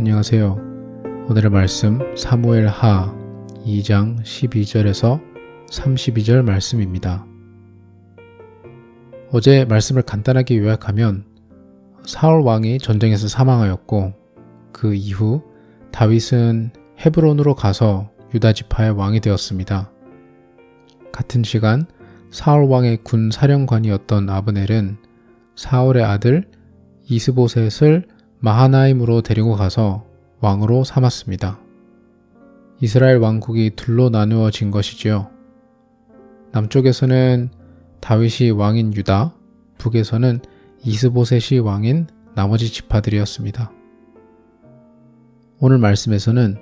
안녕하세요. 오늘의 말씀 사무엘하 2장 12절에서 32절 말씀입니다. 어제 말씀을 간단하게 요약하면 사울 왕이 전쟁에서 사망하였고 그 이후 다윗은 헤브론으로 가서 유다 지파의 왕이 되었습니다. 같은 시간 사울 왕의 군 사령관이었던 아브넬은 사울의 아들 이스보셋을 마하나임으로 데리고 가서 왕으로 삼았습니다. 이스라엘 왕국이 둘로 나누어진 것이지요. 남쪽에서는 다윗이 왕인 유다, 북에서는 이스보셋이 왕인 나머지 지파들이었습니다. 오늘 말씀에서는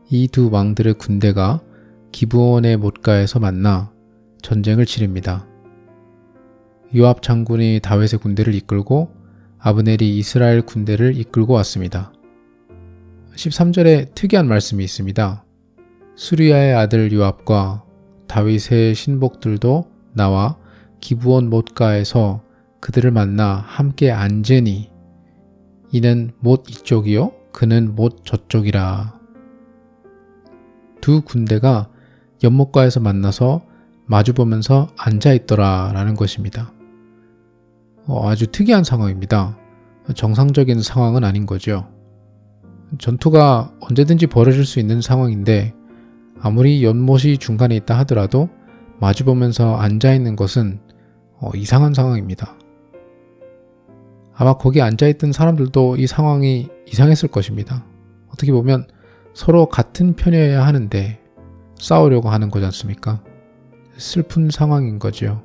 이 두 왕들의 군대가 기브온의 못가에서 만나 전쟁을 치릅니다. 요압 장군이 다윗의 군대를 이끌고 아브넬이 이스라엘 군대를 이끌고 왔습니다. 13절에 특이한 말씀이 있습니다. 수리야의 아들 요압과 다윗의 신복들도 나와 기브온 못가에서 그들을 만나 함께 앉으니 이는 못 이쪽이요 그는 못 저쪽이라. 두 군대가 연못가에서 만나서 마주보면서 앉아있더라 라는 것입니다. 아주 특이한 상황입니다. 정상적인 상황은 아닌 거죠. 전투가 언제든지 벌어질 수 있는 상황인데 아무리 연못이 중간에 있다 하더라도 마주보면서 앉아있는 것은 이상한 상황입니다. 아마 거기 앉아있던 사람들도 이 상황이 이상했을 것입니다. 어떻게 보면 서로 같은 편이어야 하는데 싸우려고 하는 거지 않습니까? 슬픈 상황인 거죠.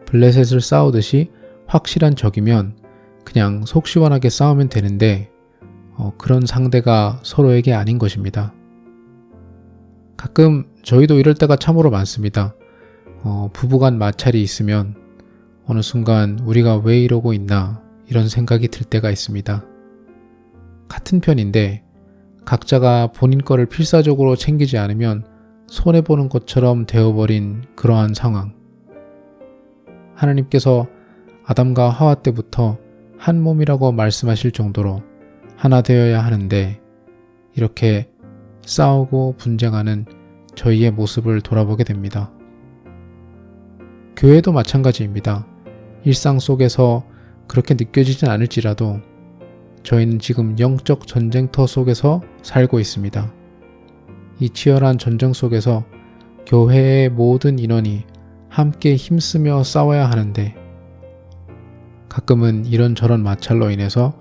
블레셋을 싸우듯이 확실한 적이면 그냥 속 시원하게 싸우면 되는데 그런 상대가 서로에게 아닌 것입니다. 가끔 저희도 이럴 때가 참으로 많습니다. 부부간 마찰이 있으면 어느 순간 우리가 왜 이러고 있나 이런 생각이 들 때가 있습니다. 같은 편인데 각자가 본인 거를 필사적으로 챙기지 않으면 손해보는 것처럼 되어버린 그러한 상황. 하나님께서 아담과 하와 때부터 한 몸이라고 말씀하실 정도로 하나 되어야 하는데 이렇게 싸우고 분쟁하는 저희의 모습을 돌아보게 됩니다. 교회도 마찬가지입니다. 일상 속에서 그렇게 느껴지진 않을지라도 저희는 지금 영적 전쟁터 속에서 살고 있습니다. 이 치열한 전쟁 속에서 교회의 모든 인원이 함께 힘쓰며 싸워야 하는데 가끔은 이런저런 마찰로 인해서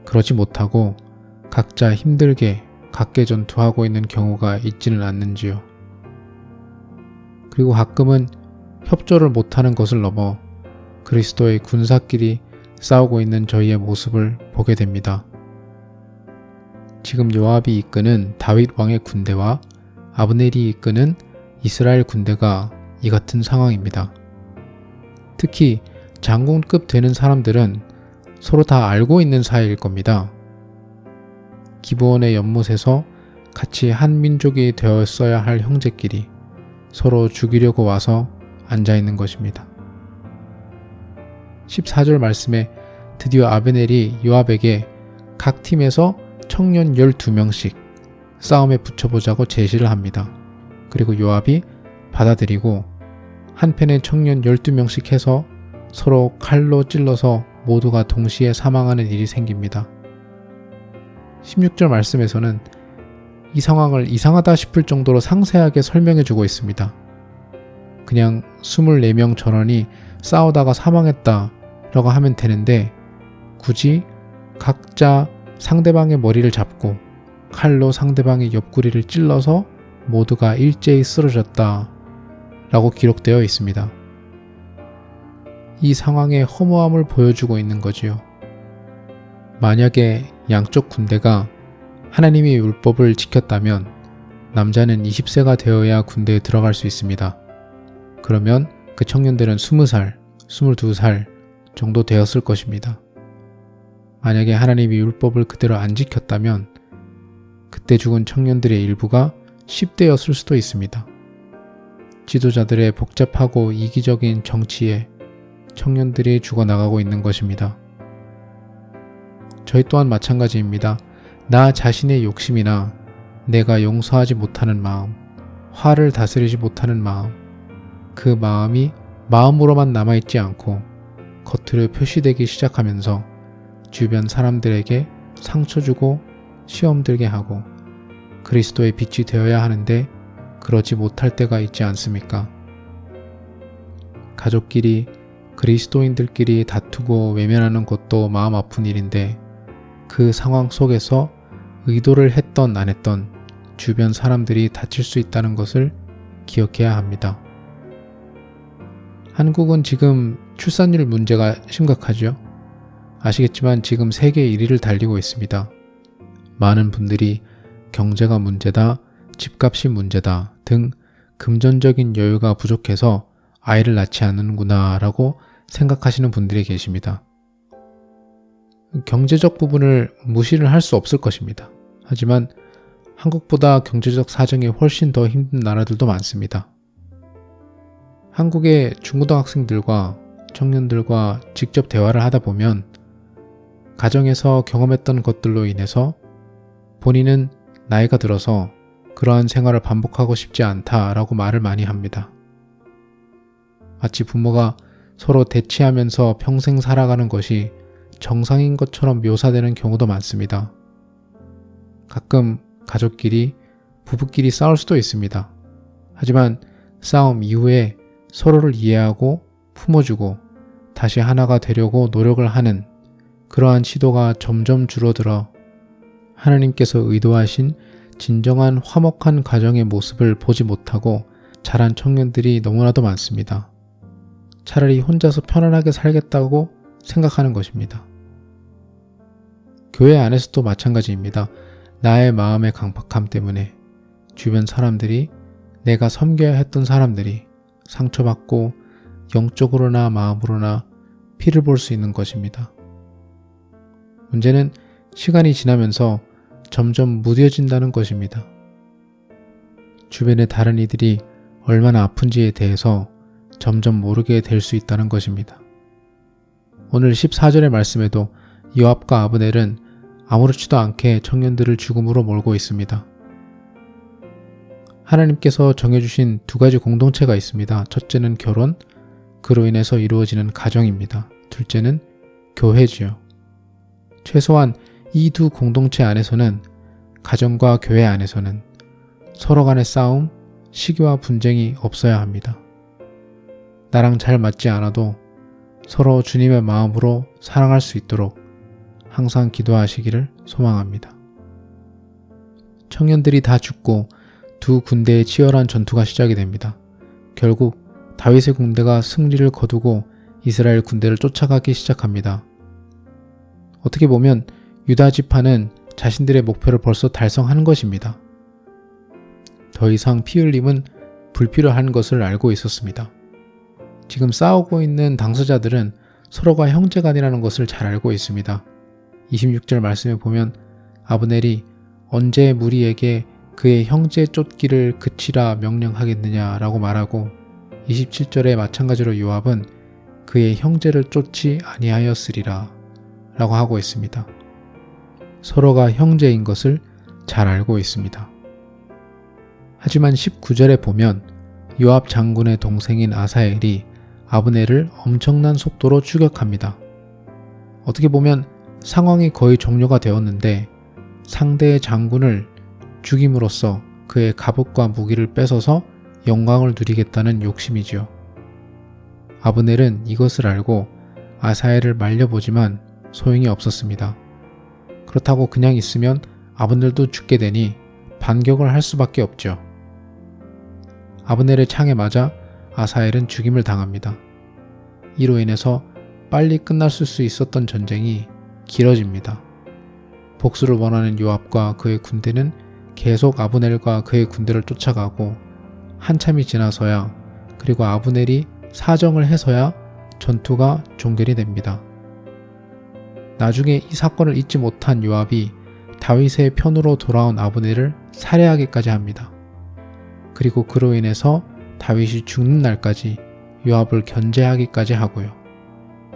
그러지 못하고 각자 힘들게 각계 전투하고 있는 경우가 있지는 않는지요. 그리고 가끔은 협조를 못하는 것을 넘어 그리스도의 군사끼리 싸우고 있는 저희의 모습을 보게 됩니다. 지금 요압이 이끄는 다윗 왕의 군대와 아브넬이 이끄는 이스라엘 군대가 이 같은 상황입니다. 특히 장군급 되는 사람들은 서로 다 알고 있는 사이일 겁니다. 기브온의 연못에서 같이 한 민족이 되었어야 할 형제끼리 서로 죽이려고 와서 앉아있는 것입니다. 14절 말씀에 드디어 아브넬이 요압에게 각 팀에서 청년 12명씩 싸움에 붙여보자고 제시를 합니다. 그리고 요압이 받아들이고 한편에 청년 12명씩 해서 서로 칼로 찔러서 모두가 동시에 사망하는 일이 생깁니다. 16절 말씀에서는 이 상황을 이상하다 싶을 정도로 상세하게 설명해주고 있습니다. 그냥 24명 전원이 싸우다가 사망했다 라고 하면 되는데 굳이 각자 상대방의 머리를 잡고 칼로 상대방의 옆구리를 찔러서 모두가 일제히 쓰러졌다 라고 기록되어 있습니다. 이 상황의 허무함을 보여주고 있는 거지요. 만약에 양쪽 군대가 하나님의 율법을 지켰다면 남자는 20세가 되어야 군대에 들어갈 수 있습니다. 그러면 그 청년들은 20살, 22살 정도 되었을 것입니다. 만약에 하나님이 율법을 그대로 안 지켰다면 그때 죽은 청년들의 일부가 10대였을 수도 있습니다. 지도자들의 복잡하고 이기적인 정치에 청년들이 죽어나가고 있는 것입니다. 저희 또한 마찬가지입니다. 나 자신의 욕심이나 내가 용서하지 못하는 마음, 화를 다스리지 못하는 마음, 그 마음이 마음으로만 남아있지 않고 겉으로 표시되기 시작하면서 주변 사람들에게 상처 주고 시험 들게 하고 그리스도의 빛이 되어야 하는데 그러지 못할 때가 있지 않습니까? 가족끼리, 그리스도인들끼리 다투고 외면하는 것도 마음 아픈 일인데 그 상황 속에서 의도를 했던 안 했던 주변 사람들이 다칠 수 있다는 것을 기억해야 합니다. 한국은 지금 출산율 문제가 심각하죠. 아시겠지만 지금 세계 1위를 달리고 있습니다. 많은 분들이 경제가 문제다, 집값이 문제다 등 금전적인 여유가 부족해서 아이를 낳지 않는구나 라고 생각하시는 분들이 계십니다. 경제적 부분을 무시를 할 수 없을 것입니다. 하지만 한국보다 경제적 사정이 훨씬 더 힘든 나라들도 많습니다. 한국의 중고등학생들과 청년들과 직접 대화를 하다 보면 가정에서 경험했던 것들로 인해서 본인은 나이가 들어서 그러한 생활을 반복하고 싶지 않다라고 말을 많이 합니다. 마치 부모가 서로 대치하면서 평생 살아가는 것이 정상인 것처럼 묘사되는 경우도 많습니다. 가끔 가족끼리, 부부끼리 싸울 수도 있습니다. 하지만 싸움 이후에 서로를 이해하고 품어주고 다시 하나가 되려고 노력을 하는 그러한 시도가 점점 줄어들어 하나님께서 의도하신 진정한 화목한 가정의 모습을 보지 못하고 자란 청년들이 너무나도 많습니다. 차라리 혼자서 편안하게 살겠다고 생각하는 것입니다. 교회 안에서도 마찬가지입니다. 나의 마음의 강박함 때문에 주변 사람들이, 내가 섬겨야 했던 사람들이 상처받고 영적으로나 마음으로나 피를 볼 수 있는 것입니다. 문제는 시간이 지나면서 점점 무뎌진다는 것입니다. 주변의 다른 이들이 얼마나 아픈지에 대해서 점점 모르게 될 수 있다는 것입니다. 오늘 14절의 말씀에도 요압과 아브넬은 아무렇지도 않게 청년들을 죽음으로 몰고 있습니다. 하나님께서 정해주신 두 가지 공동체가 있습니다. 첫째는 결혼, 그로 인해서 이루어지는 가정입니다. 둘째는 교회지요. 최소한 이 두 공동체 안에서는, 가정과 교회 안에서는 서로 간의 싸움, 시기와 분쟁이 없어야 합니다. 나랑 잘 맞지 않아도 서로 주님의 마음으로 사랑할 수 있도록 항상 기도하시기를 소망합니다. 청년들이 다 죽고 두 군대의 치열한 전투가 시작이 됩니다. 결국 다윗의 군대가 승리를 거두고 이스라엘 군대를 쫓아가기 시작합니다. 어떻게 보면 유다 지파는 자신들의 목표를 벌써 달성한 것입니다. 더 이상 피 흘림은 불필요한 것을 알고 있었습니다. 지금 싸우고 있는 당사자들은 서로가 형제간이라는 것을 잘 알고 있습니다. 26절 말씀에 보면 아브넬이 언제 무리에게 그의 형제 쫓기를 그치라 명령하겠느냐라고 말하고 27절에 마찬가지로 요압은 그의 형제를 쫓지 아니하였으리라 라고 하고 있습니다. 서로가 형제인 것을 잘 알고 있습니다. 하지만 19절에 보면 요압 장군의 동생인 아사엘이 아브넬을 엄청난 속도로 추격합니다. 어떻게 보면 상황이 거의 종료가 되었는데 상대의 장군을 죽임으로써 그의 갑옷과 무기를 뺏어서 영광을 누리겠다는 욕심이지요. 아브넬은 이것을 알고 아사엘을 말려보지만 소용이 없었습니다. 그렇다고 그냥 있으면 아브넬도 죽게 되니 반격을 할 수밖에 없죠. 아브넬의 창에 맞아 아사엘은 죽임을 당합니다. 이로 인해서 빨리 끝났을 수 있었던 전쟁이 길어집니다. 복수를 원하는 요압과 그의 군대는 계속 아브넬과 그의 군대를 쫓아가고 한참이 지나서야, 그리고 아브넬이 사정을 해서야 전투가 종결이 됩니다. 나중에 이 사건을 잊지 못한 요압이 다윗의 편으로 돌아온 아브넬을 살해하기까지 합니다. 그리고 그로 인해서 다윗이 죽는 날까지 요압을 견제하기까지 하고요.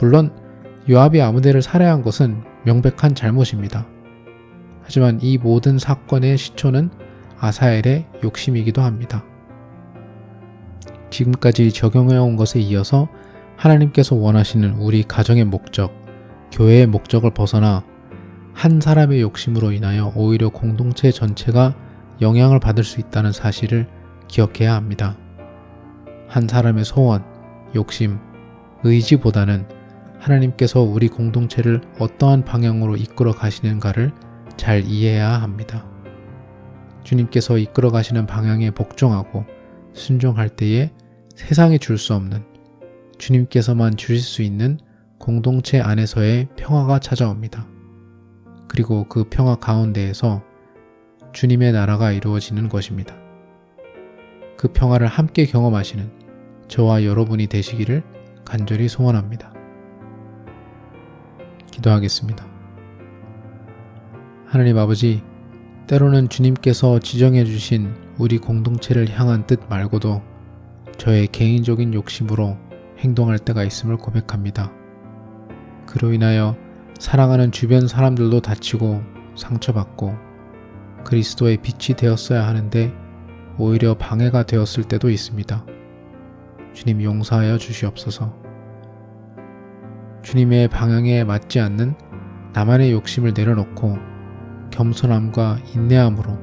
물론 요압이 아브넬을 살해한 것은 명백한 잘못입니다. 하지만 이 모든 사건의 시초는 아사엘의 욕심이기도 합니다. 지금까지 적용해온 것에 이어서 하나님께서 원하시는 우리 가정의 목적, 교회의 목적을 벗어나 한 사람의 욕심으로 인하여 오히려 공동체 전체가 영향을 받을 수 있다는 사실을 기억해야 합니다. 한 사람의 소원, 욕심, 의지보다는 하나님께서 우리 공동체를 어떠한 방향으로 이끌어 가시는가를 잘 이해해야 합니다. 주님께서 이끌어 가시는 방향에 복종하고 순종할 때에 세상이 줄 수 없는, 주님께서만 주실 수 있는 공동체 안에서의 평화가 찾아옵니다. 그리고 그 평화 가운데에서 주님의 나라가 이루어지는 것입니다. 그 평화를 함께 경험하시는 저와 여러분이 되시기를 간절히 소원합니다. 기도하겠습니다. 하나님 아버지, 때로는 주님께서 지정해 주신 우리 공동체를 향한 뜻 말고도 저의 개인적인 욕심으로 행동할 때가 있음을 고백합니다. 그로 인하여 사랑하는 주변 사람들도 다치고 상처받고 그리스도의 빛이 되었어야 하는데 오히려 방해가 되었을 때도 있습니다. 주님 용서하여 주시옵소서. 주님의 방향에 맞지 않는 나만의 욕심을 내려놓고 겸손함과 인내함으로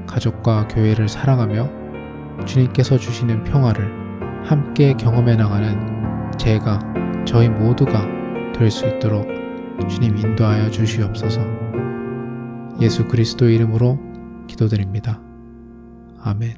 가족과 교회를 사랑하며 주님께서 주시는 평화를 함께 경험해 나가는 저희 모두가 될 수 있도록 주님 인도하여 주시옵소서. 예수 그리스도의 이름으로 기도드립니다. 아멘.